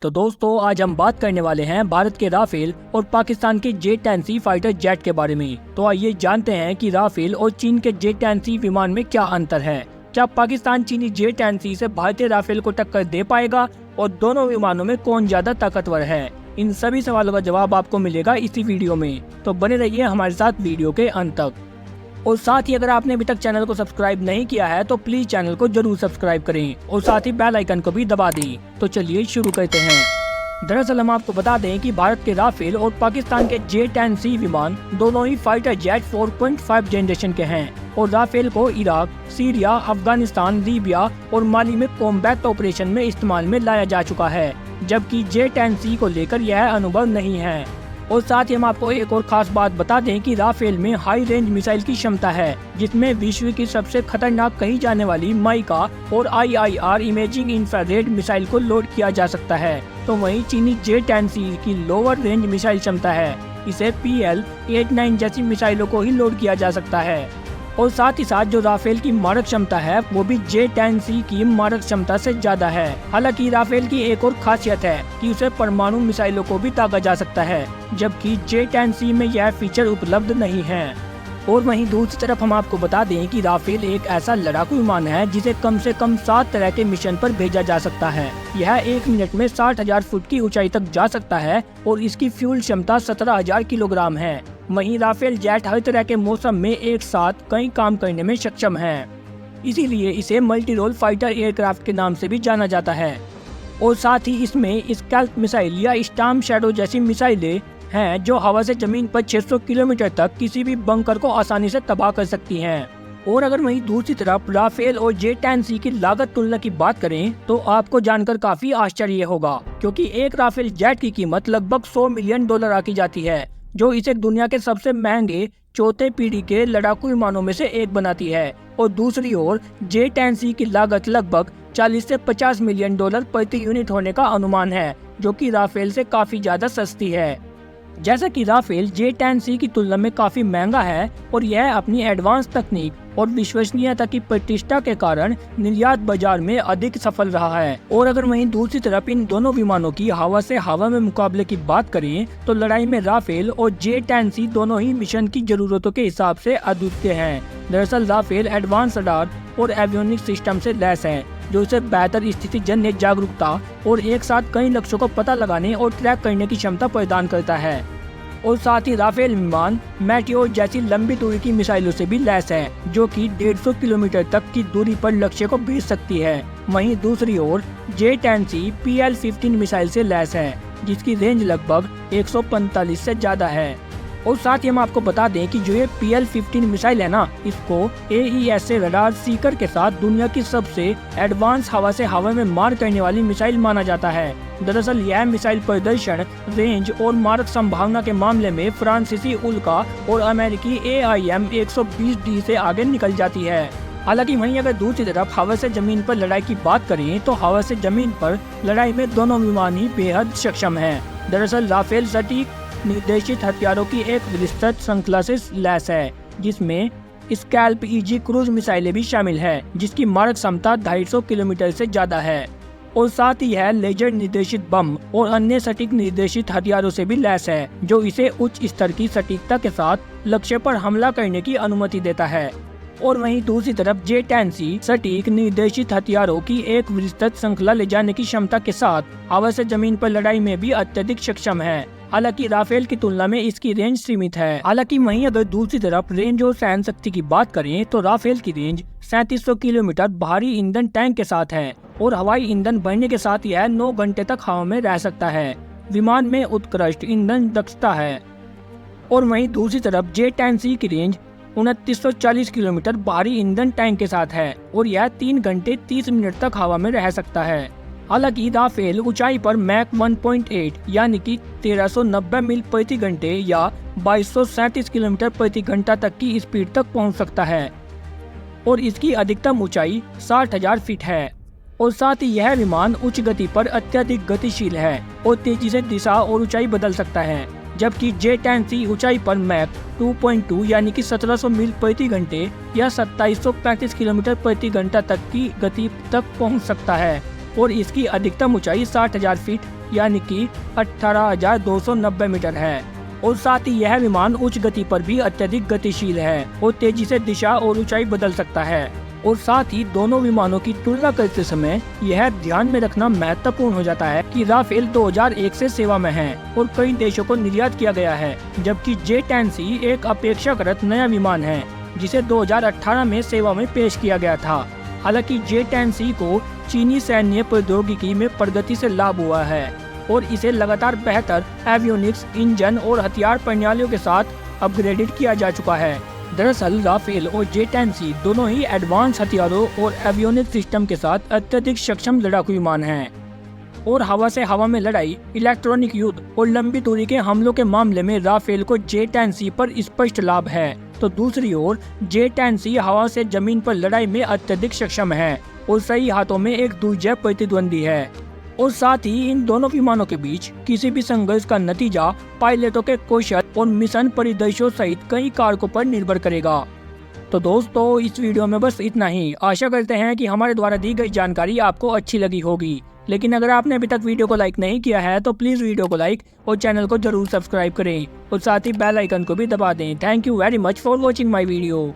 तो दोस्तों आज हम बात करने वाले हैं भारत के राफेल और पाकिस्तान के J-10C फाइटर जेट के बारे में। तो आइए जानते हैं कि राफेल और चीन के J-10C विमान में क्या अंतर है। क्या पाकिस्तान चीनी J-10C से भारतीय राफेल को टक्कर दे पाएगा और दोनों विमानों में कौन ज्यादा ताकतवर है? इन सभी सवालों का जवाब आपको मिलेगा इसी वीडियो में, तो बने रहिए हमारे साथ वीडियो के अंत तक। और साथ ही अगर आपने अभी तक चैनल को सब्सक्राइब नहीं किया है तो प्लीज चैनल को जरूर सब्सक्राइब करें और साथ ही बेल आइकन को भी दबा दें। तो चलिए शुरू करते हैं। दरअसल हम आपको बता दें कि भारत के राफेल और पाकिस्तान के J-10C विमान दोनों ही फाइटर जेट 4.5 जनरेशन के हैं और राफेल को इराक, सीरिया, अफगानिस्तान, लीबिया और माली में कॉम्बैट ऑपरेशन में इस्तेमाल में लाया जा चुका है, जबकि J-10C को लेकर यह अनुभव नहीं है। और साथ ही हम आपको एक और खास बात बता दें कि राफेल में हाई रेंज मिसाइल की क्षमता है, जिसमें विश्व की सबसे खतरनाक कही जाने वाली माइका और IIR इमेजिंग इंफ्रारेड मिसाइल को लोड किया जा सकता है। तो वहीं चीनी J-10C की लोअर रेंज मिसाइल क्षमता है, इसे PL-89 जैसी मिसाइलों को ही लोड किया जा सकता है। और साथ ही साथ जो राफेल की मारक क्षमता है वो भी J-10C की मारक क्षमता से ज्यादा है। हालांकि राफेल की एक और खासियत है कि उसे परमाणु मिसाइलों को भी दागा जा सकता है, जबकि J-10C में यह फीचर उपलब्ध नहीं है। और वहीं दूसरी तरफ हम आपको बता दें कि राफेल एक ऐसा लड़ाकू विमान है जिसे कम से कम 7 तरह के मिशन पर भेजा जा सकता है। यह 1 मिनट में 60,000 फुट की ऊंचाई तक जा सकता है और इसकी फ्यूल क्षमता 17,000 किलोग्राम है। वहीं राफेल जेट हर तरह के मौसम में एक साथ कई काम करने में सक्षम है, इसीलिए इसे मल्टी रोल फाइटर एयरक्राफ्ट के नाम से भी जाना जाता है। और साथ ही इसमें स्कैल्प मिसाइल या स्टॉर्म शैडो जैसी मिसाइलें हैं जो हवा से जमीन पर 600 किलोमीटर तक किसी भी बंकर को आसानी से तबाह कर सकती हैं। और अगर वहीं दूसरी तरफ राफेल और J-10C की लागत तुलना की बात करें तो आपको जानकर काफी आश्चर्य होगा, क्योंकि एक राफेल जेट की कीमत लगभग $100 मिलियन आकी जाती है, जो इसे दुनिया के सबसे महंगे चौथे पीढ़ी के लड़ाकू विमानों में से एक बनाती है। और दूसरी ओर J-10C की लागत लगभग 40 से 50 मिलियन डॉलर प्रति यूनिट होने का अनुमान है, जो कि राफेल से काफी ज्यादा सस्ती है। जैसा कि राफेल J-10C की तुलना में काफी महंगा है और यह अपनी एडवांस तकनीक और विश्वसनीयता की प्रतिष्ठा के कारण निर्यात बाजार में अधिक सफल रहा है। और अगर वहीं दूसरी तरफ इन दोनों विमानों की हवा से हवा में मुकाबले की बात करें तो लड़ाई में राफेल और J-10C दोनों ही मिशन की जरूरतों के हिसाब से अद्वितीय हैं। दरअसल राफेल एडवांस रडार और एवियोनिक्स सिस्टम से लैस है, जो उसे बेहतर स्थिति जन्य जागरूकता और एक साथ कई लक्ष्यों को पता लगाने और ट्रैक करने की क्षमता प्रदान करता है। और साथ ही राफेल विमान मेटियोर जैसी लंबी दूरी की मिसाइलों से भी लैस है, जो कि 150 किलोमीटर तक की दूरी पर लक्ष्य को भेज सकती है। वहीं दूसरी ओर J-10C PL-15 मिसाइल से लैस है, जिसकी रेंज लगभग 145 से ज्यादा है। और साथ ही हम आपको बता दें कि जो ये PL-15 मिसाइल है ना, इसको AESA रडार सीकर के साथ दुनिया की सबसे एडवांस हवा से हवा में मार करने वाली मिसाइल माना जाता है। दरअसल यह मिसाइल प्रदर्शन, रेंज और मारक संभावना के मामले में फ्रांसीसी उल्का और अमेरिकी AIM-120D से आगे निकल जाती है। हालांकि वहीं अगर दूसरी तरफ हवा से जमीन पर लड़ाई की बात करें तो हवा से जमीन पर लड़ाई में दोनों विमान ही बेहद सक्षम है। दरअसल राफेल सटीक निर्देशित हथियारों की एक विस्तृत श्रृंखला से लैस है, जिसमें स्कैल्प EG क्रूज मिसाइलें भी शामिल है, जिसकी मारक क्षमता 250 किलोमीटर से ज्यादा है। और साथ ही यह लेजर निर्देशित बम और अन्य सटीक निर्देशित हथियारों से भी लैस है, जो इसे उच्च स्तर की सटीकता के साथ लक्ष्य पर हमला करने की अनुमति देता है। और वहीं दूसरी तरफ J-10C सटीक निर्देशित हथियारों की एक विस्तृत श्रृंखला ले जाने की क्षमता के साथ हवा से जमीन पर लड़ाई में भी अत्यधिक सक्षम है। हालांकि राफेल की तुलना में इसकी रेंज सीमित है। हालांकि वहीं अगर दूसरी तरफ रेंज और सहन शक्ति की बात करें तो राफेल की रेंज 3700 किलोमीटर भारी ईंधन टैंक के साथ है और हवाई ईंधन बढ़ने के साथ यह 9 घंटे तक हवा में रह सकता है। विमान में उत्कृष्ट ईंधन दक्षता है। और वहीं दूसरी तरफ J-10C की रेंज 2940 किलोमीटर भारी ईंधन टैंक के साथ है और यह 3 घंटे 30 मिनट तक हवा में रह सकता है। हालांकि राफेल ऊंचाई पर मैक 1.8 यानी कि 1390 मील प्रति घंटे या 2237 किलोमीटर प्रति घंटा तक की स्पीड तक पहुंच सकता है और इसकी अधिकतम ऊंचाई 60,000 फीट है। और साथ ही यह विमान उच्च गति पर अत्यधिक गतिशील है और तेजी से दिशा और ऊंचाई बदल सकता है, जबकि J-10C ऊंचाई पर मैक 2.2 यानी कि 1700 मील प्रति घंटे या 2735 किलोमीटर प्रति घंटा तक की गति तक पहुंच सकता है और इसकी अधिकतम ऊंचाई 60,000 फीट यानी कि 18,290 मीटर है। और साथ ही यह विमान उच्च गति पर भी अत्यधिक गतिशील है और तेजी से दिशा और ऊंचाई बदल सकता है। और साथ ही दोनों विमानों की तुलना करते समय यह ध्यान में रखना महत्वपूर्ण हो जाता है कि राफेल 2001 से सेवा में है और कई देशों को निर्यात किया गया है, जबकि J-10C एक अपेक्षाकृत नया विमान है जिसे 2018 में सेवा में पेश किया गया था। हालांकि J-10C को चीनी सैन्य प्रौद्योगिकी में प्रगति से लाभ हुआ है और इसे लगातार बेहतर एवियोनिक्स, इंजन और हथियार प्रणालियों के साथ अपग्रेडेड किया जा चुका है। दरअसल राफेल और J-10C दोनों ही एडवांस हथियारों और एवियोनिक्स सिस्टम के साथ अत्यधिक सक्षम लड़ाकू विमान हैं और हवा से हवा में लड़ाई, इलेक्ट्रॉनिक युद्ध और लंबी दूरी के हमलों के मामले में राफेल को J-10C पर स्पष्ट लाभ है। तो दूसरी ओर J-10C हवा से जमीन पर लड़ाई में अत्यधिक सक्षम है और सही हाथों में एक दूरजय प्रतिद्वंदी है। और साथ ही इन दोनों विमानों के बीच किसी भी संघर्ष का नतीजा पायलटों के कौशल और मिशन परिदृश्यों सहित कई कारकों पर निर्भर करेगा। तो दोस्तों, इस वीडियो में बस इतना ही। आशा करते हैं कि हमारे द्वारा दी गई जानकारी आपको अच्छी लगी होगी। लेकिन अगर आपने अभी तक वीडियो को लाइक नहीं किया है तो प्लीज वीडियो को लाइक और चैनल को जरूर सब्सक्राइब करें और साथ ही बेल आइकन को भी दबा दें। Thank you very much for watching my video.